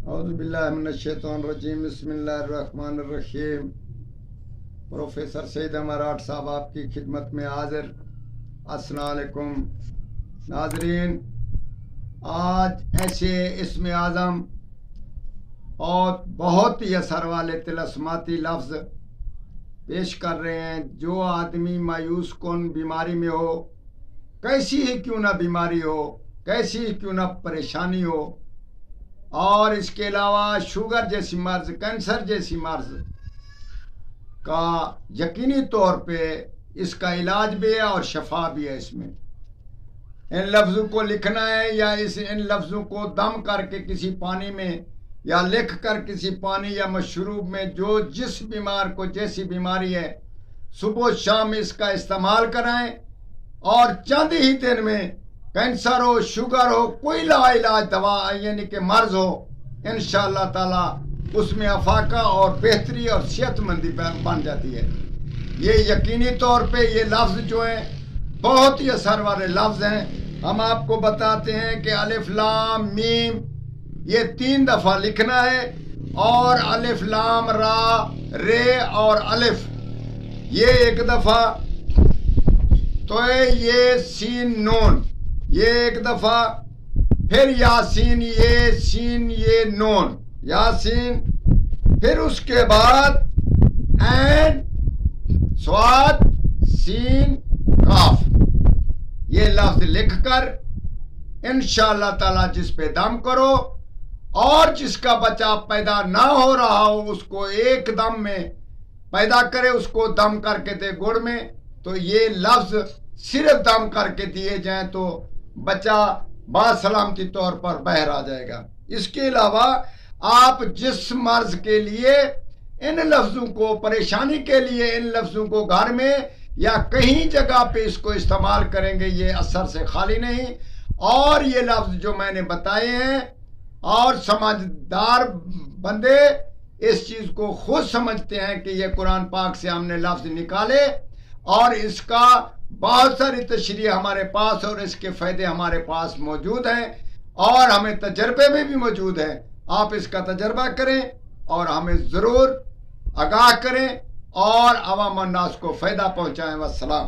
اعوذ باللہ من الشیطان الرجیم بسم اللہ الرحمن الرحیم۔ پروفیسر سعید امارات صاحب آپ کی خدمت میں حاضر۔ السلام علیکم ناظرین، آج ایسے اسم اعظم اور بہت ہی اثر والے طلسماتی لفظ پیش کر رہے ہیں۔ جو آدمی مایوس کن بیماری میں ہو، کیسی ہی کیوں نہ بیماری ہو، کیسی ہی کیوں نہ پریشانی ہو، اور اس کے علاوہ شوگر جیسی مرض، کینسر جیسی مرض کا یقینی طور پہ اس کا علاج بھی ہے اور شفا بھی ہے۔ اس میں ان لفظوں کو لکھنا ہے یا ان لفظوں کو دم کر کے کسی پانی میں یا لکھ کر کسی پانی یا مشروب میں، جو جس بیمار کو جیسی بیماری ہے، صبح و شام اس کا استعمال کرائیں، اور چند ہی دن میں کینسر ہو، شوگر ہو، کوئی لا علاج دوا یعنی کہ مرض ہو، انشاءاللہ تعالی اس میں افاقہ اور بہتری اور صحت مندی بن جاتی ہے۔ یہ یقینی طور پہ یہ لفظ جو ہیں بہت ہی اثر والے لفظ ہیں۔ ہم آپ کو بتاتے ہیں کہ الف لام میم یہ 3 دفعہ لکھنا ہے، اور الف لام را رے اور الف یہ 1 دفعہ، تو یہ سین نون یہ 1 دفعہ، پھر یاسین یہ سین یہ نون یاسین، پھر اس کے بعد عین صاد سین قاف، یہ لفظ لکھ کر انشاءاللہ تعالی جس پہ دم کرو، اور جس کا بچہ پیدا نہ ہو رہا ہو اس کو ایک دم میں پیدا کرے، اس کو دم کر کے دے گڑ میں، تو یہ لفظ صرف دم کر کے دیے جائیں تو بچہ باسلامتی طور پر باہر آ جائے گا۔ اس کے علاوہ آپ جس مرض کے لیے ان لفظوں کو، پریشانی کے لیے ان لفظوں کو گھر میں یا کہیں جگہ پہ اس کو استعمال کریں گے، یہ اثر سے خالی نہیں۔ اور یہ لفظ جو میں نے بتائے ہیں، اور سمجھدار بندے اس چیز کو خود سمجھتے ہیں کہ یہ قرآن پاک سے ہم نے لفظ نکالے، اور اس کا بہت ساری تشریح ہمارے پاس اور اس کے فائدے ہمارے پاس موجود ہیں، اور ہمیں تجربے میں بھی موجود ہیں۔ آپ اس کا تجربہ کریں اور ہمیں ضرور آگاہ کریں، اور عوام الناس کو فائدہ پہنچائیں۔ والسلام۔